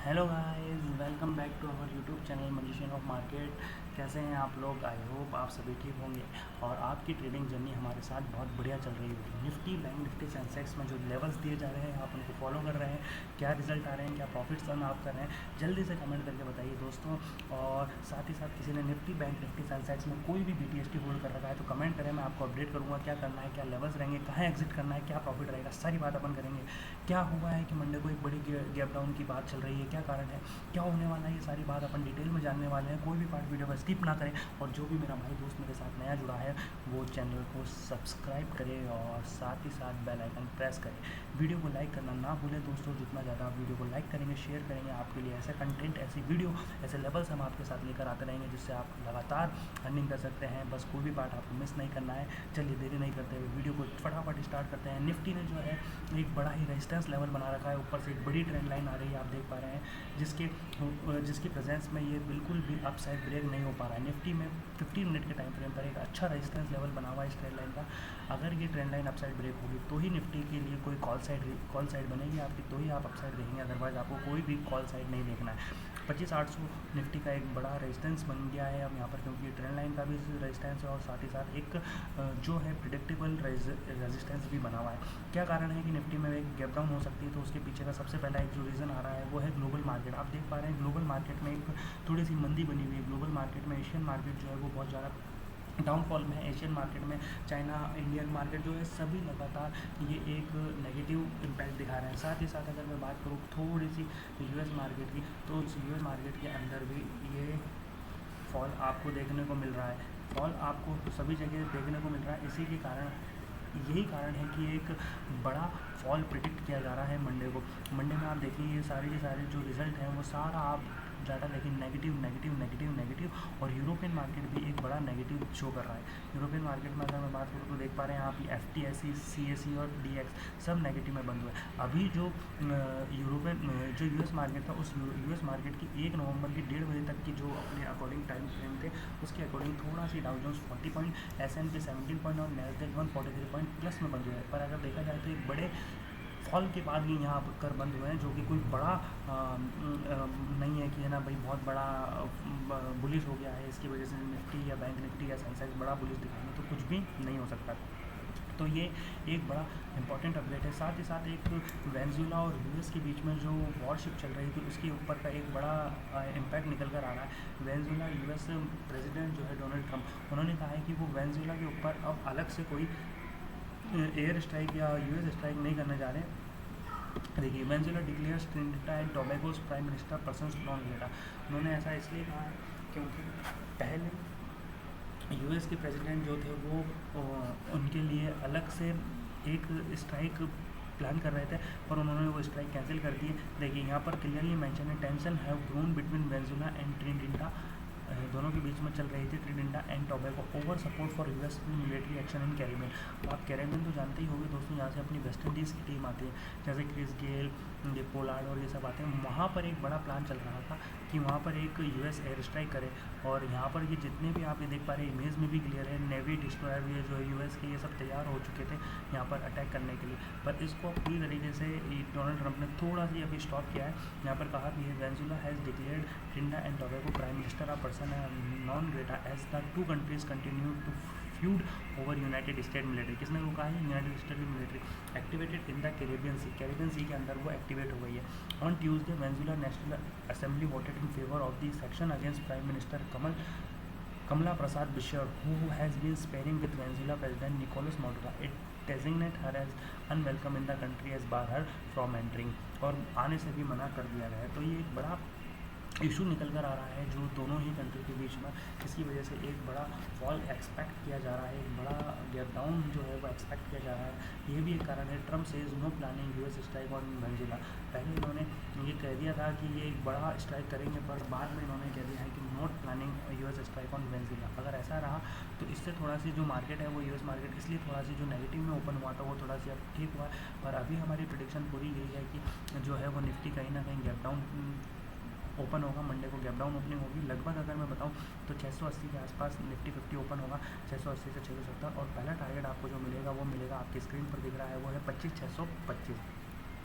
Hello guys, welcome back to our YouTube channel magician of market. कैसे हैं आप लोग? आई होप आप सभी ठीक होंगे और आपकी ट्रेडिंग जर्नी हमारे साथ बहुत बढ़िया चल रही होगी। निफ्टी, बैंक निफ्टी, सेंसेक्स में जो लेवल्स दिए जा रहे हैं आप उनको फॉलो कर रहे हैं, क्या रिजल्ट आ रहे हैं, क्या प्रॉफिट्स अर्न आप कर रहे हैं, जल्दी से कमेंट करके बताइए दोस्तों। और साथ ही साथ किसी ने निफ्टी, बैंक निफ्टी, सेंसेक्स में कोई भी BTST होल्ड कर रखा है तो कमेंट करें, मैं आपको अपडेट करूँगा क्या करना है, क्या लेवल्स रहेंगे, कहाँ एग्जिट करना है, क्या प्रॉफिट रहेगा, सारी बात अपन करेंगे। क्या हुआ है कि मंडे को एक बड़ी गैप डाउन की बात चल रही है, क्या कारण है, क्या होने वाला है, ये सारी बात अपन डिटेल में जानने वाले हैं। कोई भी पार्ट वीडियो को स्किप ना करें और जो भी मेरा भाई दोस्त मेरे साथ नया जुड़ा है वो चैनल को सब्सक्राइब करे और साथ ही साथ बेल आइकन प्रेस करें। वीडियो को लाइक करना ना भूलें दोस्तों, जितना ज़्यादा आप वीडियो को लाइक करेंगे, शेयर करेंगे, आपके लिए ऐसे कंटेंट, ऐसी वीडियो, ऐसे लेवल्स हम आपके साथ लेकर आते रहेंगे जिससे आप लगातार अर्निंग कर सकते हैं। बस कोई भी पार्ट आपको मिस नहीं करना है। चलिए देरी नहीं करते हुए वीडियो को फटाफट स्टार्ट करते हैं। निफ्टी ने जो है एक बड़ा ही रेजिस्टेंस लेवल बना रखा है, ऊपर से एक बड़ी ट्रेंड लाइन आ रही है, आप देख पा रहे हैं, जिसकी प्रेजेंस में ये बिल्कुल भी अपसाइड ब्रेक नहीं हो पा रहा है। निफ्टी में 15 मिनट के टाइम फ्रेम पर एक अच्छा रेजिस्टेंस लेवल बना हुआ है इस ट्रेंड लाइन का। अगर ये ट्रेंड लाइन अपसाइड ब्रेक होगी तो ही निफ्टी के लिए कोई कॉल साइड बनेगी आपकी, तो ही आप अपसाइड देखेंगे, अदरवाइज आपको कोई भी कॉल साइड नहीं देखना है। 25,800 निफ्टी का एक बड़ा रेजिस्टेंस बन गया है अब यहाँ पर, क्योंकि ये ट्रेंड लाइन का भी रेजिस्टेंस है और साथ ही साथ एक जो है प्रिडिक्टेबल रेजिस्टेंस भी बना हुआ है। क्या कारण है कि निफ्टी में एक गैप डाउन हो सकती है? तो उसके पीछे का सबसे पहला एक जो रीज़न आ रहा है वो है ग्लोबल मार्केट। आप देख पा रहे हैं ग्लोबल मार्केट में एक थोड़ी सी मंदी बनी हुई है। ग्लोबल मार्केट में एशियन मार्केट जो है वो बहुत ज़्यादा डाउनफॉल में है। एशियन मार्केट में चाइना, इंडियन मार्केट जो है सभी लगातार ये एक नेगेटिव इम्पैक्ट दिखा रहे हैं। साथ ही साथ अगर मैं बात करूँ थोड़ी सी US मार्केट की, तो US मार्केट के अंदर भी ये फॉल आपको देखने को मिल रहा है। फॉल आपको सभी जगह देखने को मिल रहा है। इसी के कारण, यही कारण है कि एक बड़ा फॉल प्रिडिक्ट किया जा रहा है मंडे को। मंडे में आप देखिए ये सारे के सारे जो रिज़ल्ट हैं वो सारा आप डाटा देखिए नेगेटिव नेगेटिव नेगेटिव नेगेटिव, और यूरोपियन मार्केट भी एक बड़ा नेगेटिव शो कर रहा है। यूरोपियन मार्केट में अगर मैं बात करूँ तो देख पा रहे हैं आप FTSE, CAC और DX सब नेगेटिव में बंद हुए। अभी जो जो US मार्केट था, उस US मार्केट की 1 नवंबर की 1:30 बजे तक की जो अपने अकॉर्डिंग टाइम फ्रेम थे उसके अकॉर्डिंग थोड़ा सी Dow Jones 40 point, S&P 17 point और नैस्डैक 143 पॉइंट प्लस में बंद हुए हैं। पर अगर देखा जाए तो एक बड़े फॉल के बाद भी यहाँ कर बंद हुए हैं, जो कि कोई बड़ा नहीं है कि है ना भाई बहुत बड़ा बुलिश हो गया है, इसकी वजह से निफ्टी या बैंक निफ्टी या सेंसेक्स बड़ा बुलिश दिखाएंगे, तो कुछ भी नहीं हो सकता। तो ये एक बड़ा इंपॉर्टेंट अपडेट है। साथ ही साथ एक वेनेजुएला और US के बीच में जो वॉरशिप चल रही थी उसके ऊपर का एक बड़ा इम्पैक्ट निकल कर आ रहा है। वेनेजुएला US प्रेसिडेंट जो है डोनाल्ड ट्रंप, उन्होंने कहा है कि वो वेनेजुएला के ऊपर अब अलग से कोई एयर स्ट्राइक या US स्ट्राइक नहीं करने जा रहे हैं। देखिए, Venezuela declares Trinidad and Tobago's prime minister persons non grata. उन्होंने ऐसा इसलिए कहा है क्योंकि पहले US के प्रेसिडेंट जो थे वो उनके लिए अलग से एक स्ट्राइक प्लान कर रहे थे, पर उन्होंने वो स्ट्राइक कैंसिल कर दी है। देखिए यहाँ पर क्लियरली मेंशन है, tension have grown between Venezuela and Trinidad, दोनों के बीच में चल रही थी Trinidad and Tobago over support for US military action in Caribbean. तो आप कैरिबियन तो जानते ही होंगे दोस्तों, जहाँ से अपनी वेस्ट इंडीज़ की टीम आती है, जैसे क्रिस गेल, ये पोलार्ड और ये सब आते हैं। वहाँ पर एक बड़ा प्लान चल रहा था कि वहाँ पर एक US एयर स्ट्राइक करे, और यहाँ पर ये जितने भी आप ये देख पा रहे हैं इमेज में भी क्लियर है, नेवी डिस्ट्रॉयर भी है जो US के, ये सब तैयार हो चुके थे यहाँ पर अटैक करने के लिए। पर इसको पूरी तरीके से डोनाल्ड ट्रंप ने थोड़ा सी अभी स्टॉप किया है। यहाँ पर कहा कि Venezuela has declared Trinidad and Tobago prime minister a person non grata as the two countries continue to feud over United State military. किसने वो कहा है? यूनाइटेड स्टेट की military activated in the Caribbean sea के अंदर वो activate हो गई है। On Tuesday Venezuela National Assembly voted in favour of the section against prime minister Kamala Prasad Bashir, who has been sparring with Venezuela President Nicolas Maduro. It designate her as unwelcome in the country as bar her from entering, और आने से भी मना कर दिया गया है। तो ये एक बड़ा इशू निकल कर आ रहा है जो दोनों ही कंट्री के बीच में, इसकी वजह से एक बड़ा फॉल एक्सपेक्ट किया जा रहा है, एक बड़ा गैप डाउन जो है वो एक्सपेक्ट किया जा रहा है। ये भी एक कारण है। ट्रम्प से no planning US strike on Venezuela. पहले इन्होंने ये कह दिया था कि ये एक बड़ा स्ट्राइक करेंगे, पर बाद में इन्होंने कह दिया है कि not planning US strike on Venezuela. अगर ऐसा रहा तो इससे थोड़ा सी जो मार्केट है वो US मार्केट इसलिए थोड़ा सी जो नेगेटिव में ओपन हुआ था वो थोड़ा सी अब ठीक हुआ, पर अभी हमारी प्रेडिक्शन पूरी यही है कि जो है वो निफ्टी कहीं ना कहीं गैप डाउन ओपन होगा। मंडे को गैप डाउन ओपनिंग होगी। लगभग अगर मैं बताऊं तो 680 के आसपास निफ्टी 50 ओपन होगा, 680 से 670, और पहला टारगेट आपको जो मिलेगा वो मिलेगा, आपकी स्क्रीन पर दिख रहा है, वो है 25,625।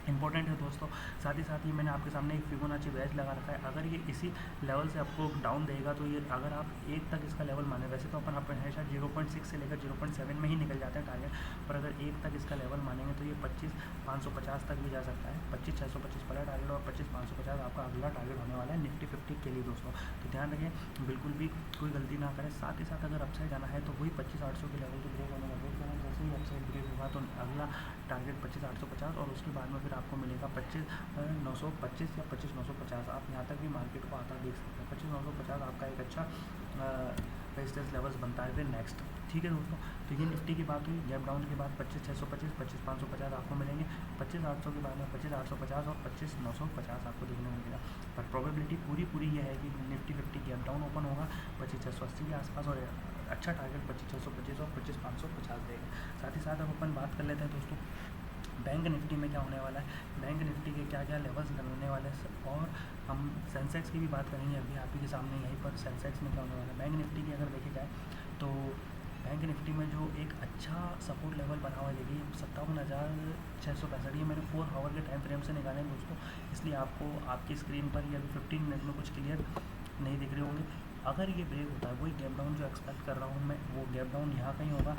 इंपॉर्टेंट है दोस्तों। साथ ही मैंने आपके सामने एक फिबोनाची वेज लगा रखा है। अगर ये इसी लेवल से आपको डाउन देगा तो ये अगर आप एक तक इसका लेवल माने, वैसे तो अपन हमेशा 0.6 से लेकर 0.7 में ही निकल जाते हैं टारगेट, पर अगर एक तक इसका लेवल मानेंगे तो ये 25,550 तक भी जा सकता है। 25,625 पहला टारगेट और 25,550 आपका अगला टारगेट होने वाला है निफ्टी 50 के लिए दोस्तों। तो ध्यान रखें, बिल्कुल भी कोई गलती ना करें। साथ ही साथ अगर अपसाइड जाना है तो वही 25,800 के लेवल के ब्रेक होने का वेट करें। जैसे ही अपसाइड ब्रेक होगा तो अगला टारगेट 25,850 और उसके बाद में फिर आपको मिलेगा 25,925 या 25,950। आप यहाँ तक भी मार्केट को आता देख सकते हैं। 25,950 आपका एक अच्छा रेजिस्टेंस लेवल्स बनता है फिर नेक्स्ट। ठीक है दोस्तों, तो ये निफ्टी की बात हुई। गैप डाउन के बाद 25,625, 25,550 आपको मिलेंगे। 25,800 के बाद में 25,850 और 25,950 आपको देखने को मिलेगा। पर प्रोबेबिलिटी पूरी ये है कि निफ्टी 50 गैप डाउन ओपन होगा 25,680 के आसपास और अच्छा टारगेट 25,625 और 25,550 देगा। साथ ही साथ अब अपन बात कर लेते हैं दोस्तों बैंक निफ्टी में क्या होने वाला है, बैंक निफ्टी के क्या क्या लेवल्स लगने वाले हैं, और हम सेंसेक्स की भी बात करेंगे अभी आप ही के सामने यहीं पर। सेंसेक्स में क्या होने वाला है, बैंक निफ्टी की अगर देखे जाए तो बैंक निफ्टी में जो एक अच्छा सपोर्ट लेवल बना हुआ है, देखिए 57,665। ये मैंने 4 आवर के टाइम फ्रेम से निकाले हैं दोस्तों, इसलिए आपको आपकी स्क्रीन पर ये अभी 15 मिनट में कुछ क्लियर नहीं दिख रहे होंगे। अगर ये ब्रेक होता है, वही गैप डाउन जो एक्सपेक्ट कर रहा हूँ मैं, वो गैप डाउन यहाँ कहीं होगा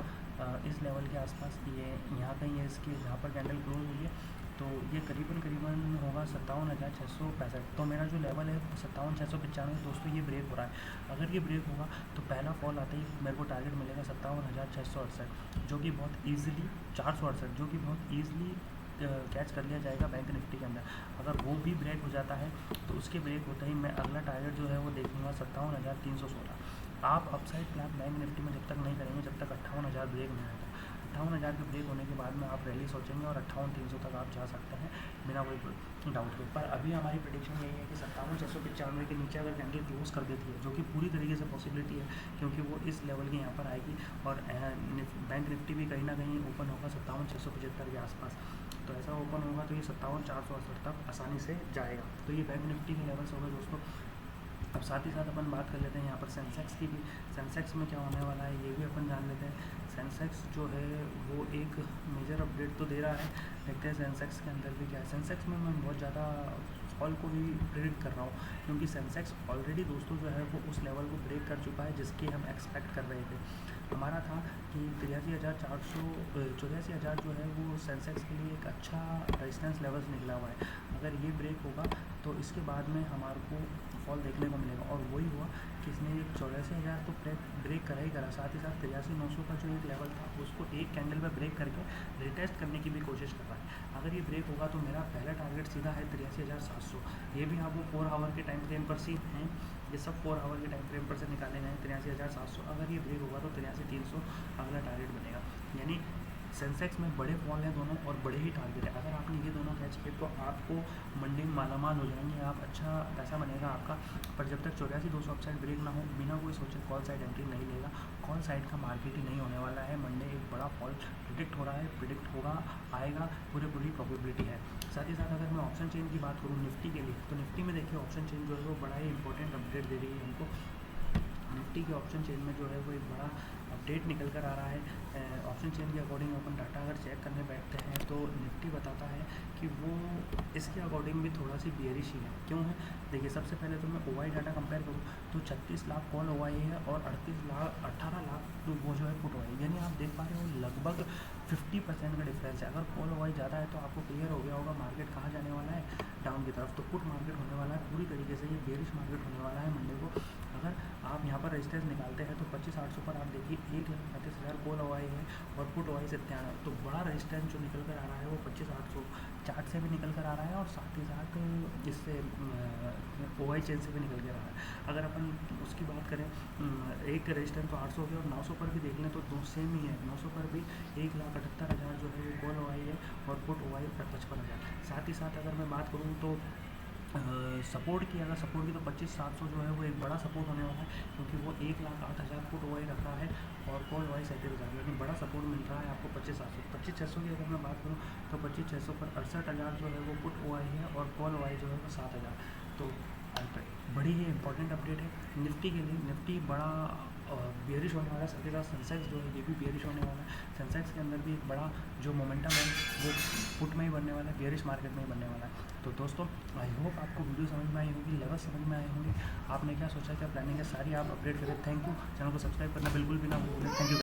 इस लेवल के आसपास, ये यहाँ कहीं है इसके, जहाँ पर कैंडल क्लोज हुई है तो ये करीबन होगा 57,665। तो मेरा जो लेवल है 57,695 दोस्तों, ये ब्रेक हो रहा है। अगर ये ब्रेक होगा तो पहला फॉल आते ही मेरे को टारगेट मिलेगा 57,668, जो कि बहुत ईजिली 468, जो कि बहुत ईजिली कैच कर लिया जाएगा बैंक निफ्टी के अंदर। अगर वो भी ब्रेक हो जाता है तो उसके ब्रेक होते ही मैं अगला टारगेट जो है वो देखूँगा 57,316। आप अपसाइड प्लान बैंक निफ्टी में जब तक नहीं करेंगे जब तक 58,000 ब्रेक नहीं आएगा। 58,000 के ब्रेक होने के बाद में आप रैली सोचेंगे और 58,300 तक आप जा सकते हैं बिना कोई डाउट के। पर अभी हमारी प्रेडिक्शन यही है कि 57,695 के नीचे अगर कैंडल क्लोज कर देती है, जो कि पूरी तरीके से पॉसिबिलिटी है क्योंकि वो इस लेवल के यहाँ पर आएगी, और बैंक निफ्टी भी कहीं ना कहीं ओपन होगा 57,675 के आसपास। तो ऐसा ओपन होगा तो ये 57,468 तक आसानी से जाएगा। तो ये बैंक निफ्टी के लेवल्स हो गए दोस्तों। अब साथ ही साथ अपन बात कर लेते हैं यहाँ पर सेंसेक्स की भी। सेंसेक्स में क्या होने वाला है ये भी अपन जान लेते हैं। सेंसेक्स जो है वो एक मेजर अपडेट तो दे रहा है, देखते हैं सेंसेक्स के अंदर भी क्या है। सेंसेक्स में मैं बहुत ज़्यादा फॉल को भी प्रेडिक्ट कर रहा हूँ, क्योंकि सेंसेक्स ऑलरेडी दोस्तों जो है वो उस लेवल को ब्रेक कर चुका है जिसकी हम एक्सपेक्ट कर रहे थे। हमारा था कि 83,484 जो है वो सेंसेक्स के लिए एक अच्छा रेजिस्टेंस लेवल्स निकला हुआ है। अगर ये ब्रेक होगा तो इसके बाद में हमारे को फॉल देखने को मिलेगा, और वही हुआ कि इसने 84,000 तो ब्रेक करा ही करा, साथ ही साथ 83,900 का जो एक लेवल था उसको एक कैंडल पर ब्रेक करके रिटेस्ट करने की भी कोशिश कर रहा है। अगर ये ब्रेक होगा तो मेरा पहला टारगेट सीधा है 83,700। ये भी आप वो 4 आवर के टाइम फ्रेम पर सी हैं, ये सब 4 आवर के टाइम फ्रेम पर से निकाले गए हैं 83,700। अगर ये ब्रेक होगा तो 83,300 अगला टारगेट बनेगा। यानी सेंसेक्स में बड़े फॉल हैं दोनों और बड़े ही टारगेट है। अगर आपने ये दोनों कैच किए तो आपको मंडी में मालामाल हो जाएंगे, आप अच्छा पैसा बनेगा आपका। पर जब तक 84,200 अपसाइड ब्रेक ना हो, बिना कोई सोचे कॉल साइड एंट्री नहीं लेगा। कॉल साइड का मार्केट ही नहीं होने वाला है। मंडे एक बड़ा फॉल प्रिडिक्ट हो रहा है, प्रिडिक्ट होगा, आएगा, पूरी प्रोबेबिलिटी है। साथ ही साथ अगर मैं ऑप्शन चेन की बात करूँ निफ्टी के लिए, तो निफ्टी में देखिए ऑप्शन चेन जो है वो बड़ा ही इंपॉर्टेंट अपडेट दे रही है हमको। निफ्टी के ऑप्शन चेन में जो है वो एक बड़ा अपडेट निकल कर आ रहा है। ऑप्शन चेन के अकॉर्डिंग अपन डाटा अगर चेक करने बैठते हैं तो निफ्टी बताता है कि वो इसके अकॉर्डिंग भी थोड़ा सी बियरिश ही है। क्यों है, देखिए सबसे पहले तो मैं ओवाई डाटा कंपेयर करूँ तो 36 लाख कॉल ओवाई है और 18 लाख वो जो है पुट ओवाई, यानी आप देख पा रहे हो लगभग 50% का डिफरेंस है। अगर कॉल ओवाई ज़्यादा है तो आपको क्लियर हो गया होगा मार्केट कहाँ जाने वाला है, डाउन की तरफ। तो पुट मार्केट होने वाला है पूरी तरीके से, ये बेरिश मार्केट होने वाला है मंडे को। अगर आप यहाँ पर रेजिस्टेंस निकालते हैं तो 25,800 पर आप देखिए 1,35,000 कॉल ओवाई है और पुट ओवाई 97। तो बड़ा रेजिस्टेंस जो निकल कर आ रहा है वो 25,800 चार्ट से भी निकल कर आ रहा है और साथ ही साथ इससे ओवाई चेन से भी निकल कर आ रहा है। अगर अपन उसकी बात करें एक रेजिस्टेंस तो 800 के और 900 पर भी देख लें तो दो सेम ही है। 900 पर भी 1,78,000 जो है वो कॉल ओवाई है और पुट ओवाई 55,000। साथ ही साथ अगर मैं बात करूँ तो सपोर्ट की, अगर सपोर्ट की तो 25,700 जो है वो एक बड़ा सपोर्ट होने वाला है, क्योंकि वो 1,08,000 फुट ओवाई रखा है और कॉल ओवाई 37,000, यानी बड़ा सपोर्ट मिल रहा है आपको 25,700। 25,600 की अगर मैं बात करूँ तो 25,600 पर 68,000 जो है वो फुट ओवाई है और कॉल ओवाई जो है वो 7,000। तो बड़ी ही इंपॉर्टेंट अपडेट है निफ्टी के लिए। निफ्टी बड़ा बियरिश होने वाला है, सबके साथ सेंसेक्स जो है ये भी बियरिश होने वाला है। सेंसेक्स के अंदर भी एक बड़ा जो मोमेंटम है वो पुट में ही बनने वाला है, बियरिश मार्केट में ही बनने वाला है। तो दोस्तों आई होप आपको वीडियो समझ में आई होगी, लेवल समझ में आए होंगे, आपने क्या सोचा, क्या प्लानिंग है, सारी आप अपडेट करें। Thank you. चैनल को सब्सक्राइब करना बिल्कुल भी ना भूलें। Thank you.